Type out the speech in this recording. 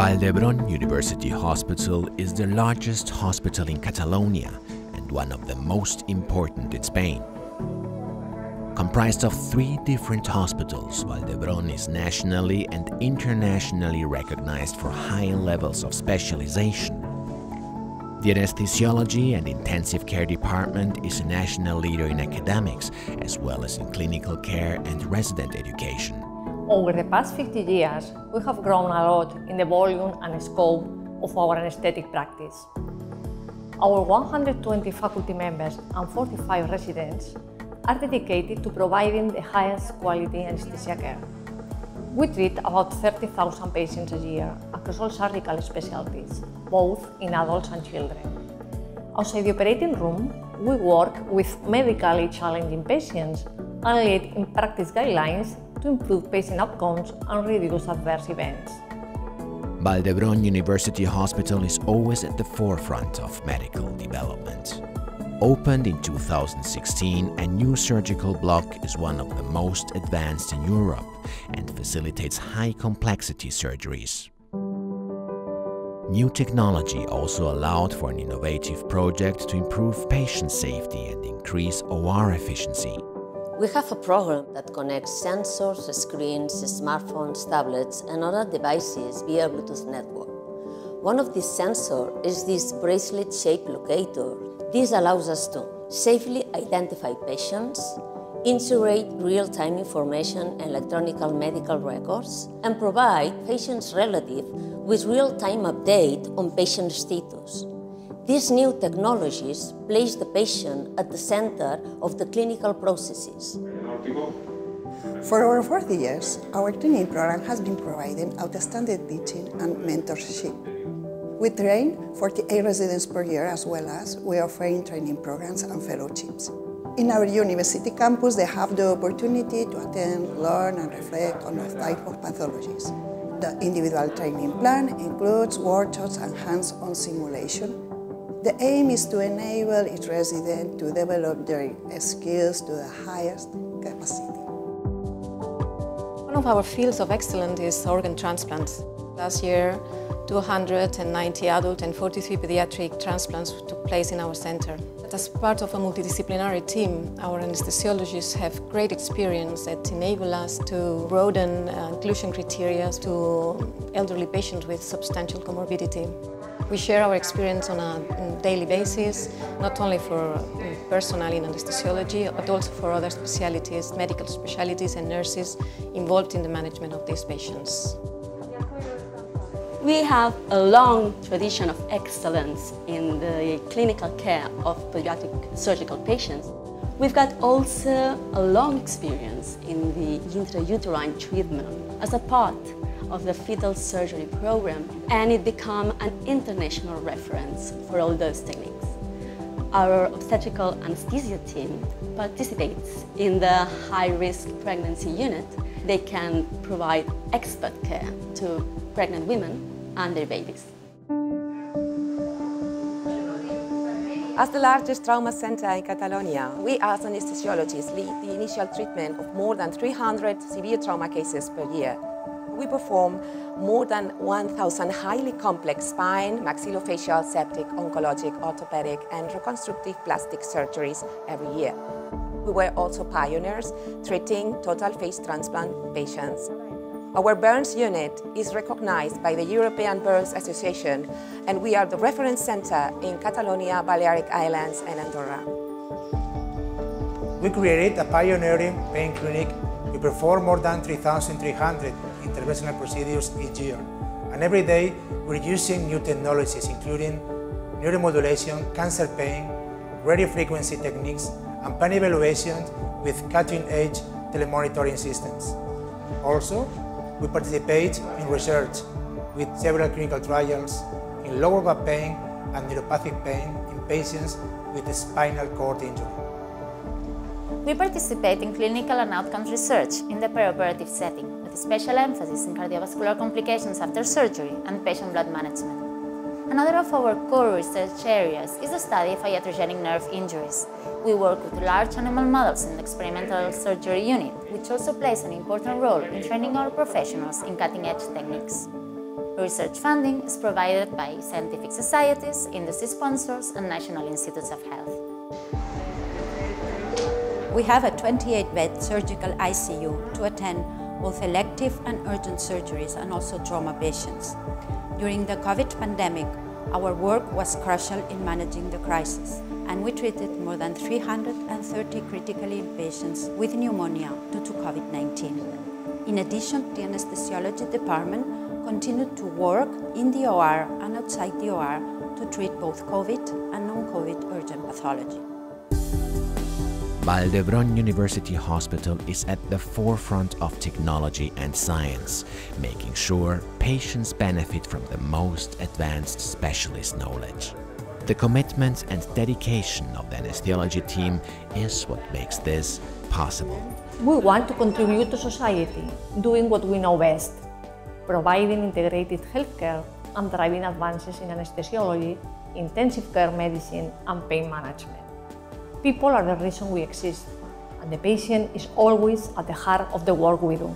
Vall d'Hebron University Hospital is the largest hospital in Catalonia and one of the most important in Spain. Comprised of 3 different hospitals, Vall d'Hebron is nationally and internationally recognized for high levels of specialization. The anesthesiology and intensive care department is a national leader in academics, as well as in clinical care and resident education. Over the past 50 years, we have grown a lot in the volume and scope of our anesthetic practice. Our 120 faculty members and 45 residents are dedicated to providing the highest quality anesthesia care. We treat about 30,000 patients a year across all surgical specialties, both in adults and children. Outside the operating room, we work with medically challenging patients and lead in practice guidelines to improve patient outcomes and reduce adverse events. Vall d'Hebron University Hospital is always at the forefront of medical development. Opened in 2016, a new surgical block is one of the most advanced in Europe and facilitates high-complexity surgeries. New technology also allowed for an innovative project to improve patient safety and increase OR efficiency. We have a program that connects sensors, screens, smartphones, tablets, and other devices via Bluetooth network. One of these sensors is this bracelet-shaped locator. This allows us to safely identify patients, integrate real-time information and electronic medical records, and provide patients' relatives with real-time update on patient status. These new technologies place the patient at the center of the clinical processes. For over 40 years, our training program has been providing outstanding teaching and mentorship. We train 48 residents per year, as well as we offer training programs and fellowships. In our university campus, they have the opportunity to attend, learn, and reflect on all types of pathologies. The individual training plan includes workshops and hands-on simulation. The aim is to enable each resident to develop their skills to the highest capacity. One of our fields of excellence is organ transplants. Last year, 290 adult and 43 pediatric transplants took place in our center. But as part of a multidisciplinary team, our anesthesiologists have great experience that enable us to broaden inclusion criteria to elderly patients with substantial comorbidity. We share our experience on a daily basis, not only for personnel in anesthesiology, but also for other specialties, medical specialties and nurses involved in the management of these patients. We have a long tradition of excellence in the clinical care of pediatric surgical patients. We've got also a long experience in the intrauterine treatment as a part of the fetal surgery program, and it became an international reference for all those techniques. Our obstetrical anesthesia team participates in the high-risk pregnancy unit. They can provide expert care to pregnant women and their babies. As the largest trauma center in Catalonia, we as anesthesiologists lead the initial treatment of more than 300 severe trauma cases per year. We perform more than 1,000 highly complex spine, maxillofacial, septic, oncologic, orthopedic, and reconstructive plastic surgeries every year. We were also pioneers treating total face transplant patients. Our burns unit is recognized by the European Burns Association, and we are the reference center in Catalonia, Balearic Islands, and Andorra. We created a pioneering pain clinic. We perform more than 3,300 interventional procedures each year. And every day, we're using new technologies, including neuromodulation, cancer pain, radiofrequency techniques, and pain evaluation with cutting-edge telemonitoring systems. Also, we participate in research with several clinical trials in lower back pain and neuropathic pain in patients with a spinal cord injury. We participate in clinical and outcomes research in the perioperative setting, with special emphasis in cardiovascular complications after surgery and patient blood management. Another of our core research areas is the study of iatrogenic nerve injuries. We work with large animal models in the experimental surgery unit, which also plays an important role in training our professionals in cutting-edge techniques. Research funding is provided by scientific societies, industry sponsors, and national institutes of health. We have a 28-bed surgical ICU to attend both elective and urgent surgeries and also trauma patients. During the COVID pandemic, our work was crucial in managing the crisis, and we treated more than 330 critically ill patients with pneumonia due to COVID-19. In addition, the anesthesiology department continued to work in the OR and outside the OR to treat both COVID and non-COVID urgent pathology. Vall d'Hebron University Hospital is at the forefront of technology and science, making sure patients benefit from the most advanced specialist knowledge. The commitment and dedication of the anesthesiology team is what makes this possible. We want to contribute to society, doing what we know best, providing integrated healthcare and driving advances in anesthesiology, intensive care medicine, and pain management. People are the reason we exist, and the patient is always at the heart of the work we do.